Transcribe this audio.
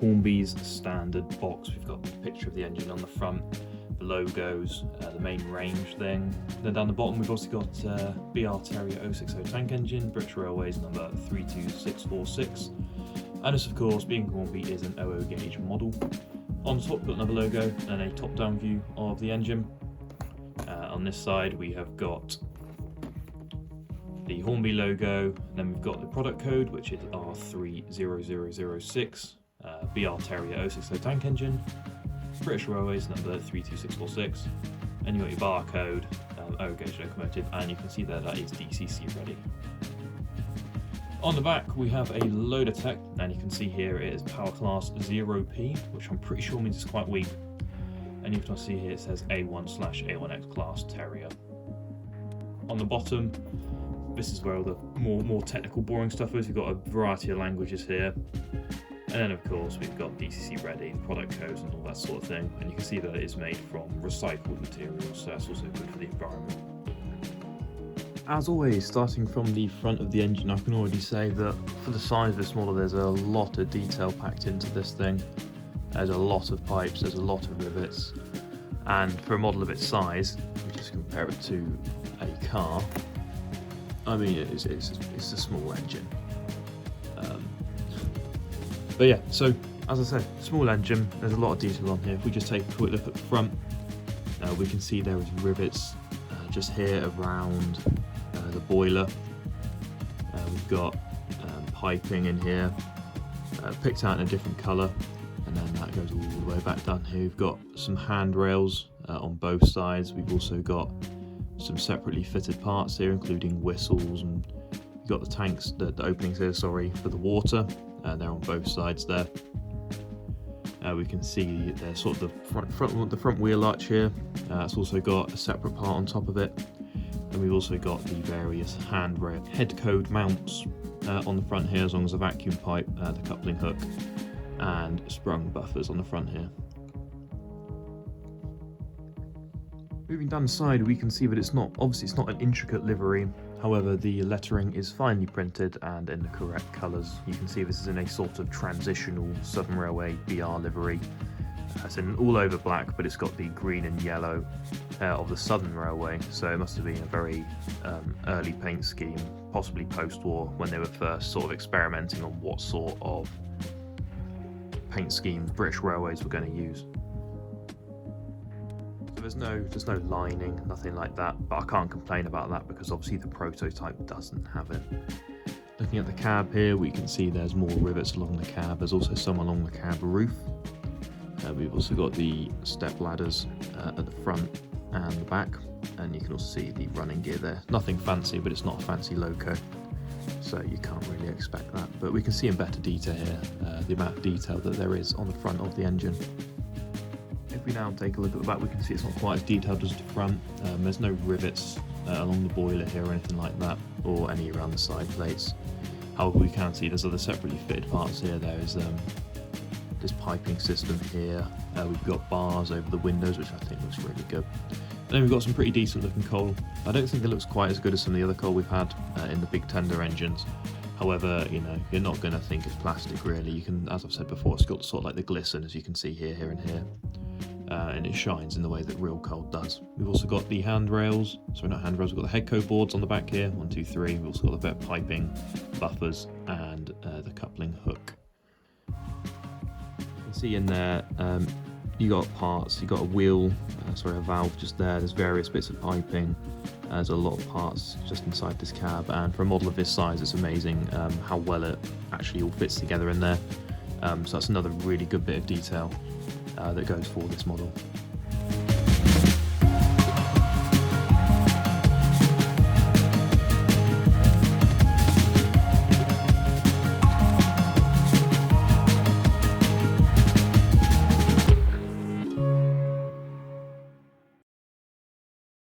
Hornby's standard box. We've got the picture of the engine on the front, the logos, the main range thing. Then down the bottom we've also got BR Terrier 060 tank engine, British Railways number 32646. And this, of course, being Hornby, is an 00 gauge model. On top we've got another logo and a top-down view of the engine. On this side we have got the Hornby logo, and then we've got the product code, which is R30006, BR Terrier 060 tank engine, British Railways number 32646, and you've got your barcode, 00 gauge locomotive, and you can see there that is DCC ready. On the back we have a load of tech, and you can see here it is power class 0P, which I'm pretty sure means it's quite weak. And you can see here it says A1/A1X class Terrier. On the bottom, this is where all the more technical, boring stuff is. We've got a variety of languages here. And then of course we've got DCC ready, and product codes and all that sort of thing. And you can see that it is made from recycled materials, so that's also good for the environment. As always, starting from the front of the engine, I can already say that for the size of this model, there's a lot of detail packed into this thing. There's a lot of pipes, there's a lot of rivets, and for a model of its size, if you just compare it to a car, I mean it's a small engine. But yeah, so as I said, small engine, there's a lot of detail on here. If we just take a quick look at the front, we can see there is rivets just here around the boiler. We've got piping in here, picked out in a different colour. And then that goes all the way back down here. We've got some handrails on both sides. We've also got some separately fitted parts here, including whistles, and you've got the tanks, the openings here, sorry, for the water. They're on both sides there. We can see there's sort of the front wheel arch here. It's also got a separate part on top of it. And we've also got the various handrail head code mounts on the front here, as long as a vacuum pipe, the coupling hook, and sprung buffers on the front here. Moving down the side, we can see that it's not an intricate livery. However, the lettering is finely printed and in the correct colours. You can see this is in a sort of transitional Southern Railway BR livery. It's in all over black, but it's got the green and yellow of the Southern Railway, so it must have been a very early paint scheme, possibly post-war, when they were first sort of experimenting on what sort of paint scheme British Railways were going to use. So there's no lining, nothing like that, but I can't complain about that because obviously the prototype doesn't have it. Looking at the cab here, we can see there's more rivets along the cab. There's also some along the cab roof. We've also got the step ladders at the front and the back, and you can also see the running gear there. Nothing fancy, but it's not a fancy loco, so you can't really expect that. But we can see in better detail here the amount of detail that there is on the front of the engine. If we now take a look at the back, we can see it's not quite as detailed as the front. There's no rivets along the boiler here or anything like that, or any around the side plates. However, we can see there's other separately fitted parts here. There is this piping system here. We've got bars over the windows, which I think looks really good. And then we've got some pretty decent looking coal. I don't think it looks quite as good as some of the other coal we've had in the big tender engines. However, you know, you're not going to think it's plastic really. You can, as I've said before, it's got sort of like the glisten, as you can see here, here and here. And it shines in the way that real coal does. We've also got the handrails, sorry not handrails, we've got the head code boards on the back here, 1, 2, 3. We've also got the vet piping, buffers, and the coupling hook. You can see in there, you got parts, you got a wheel, a valve just there, there's various bits of piping, there's a lot of parts just inside this cab, and for a model of this size it's amazing how well it actually all fits together in there. So that's another really good bit of detail that goes for this model.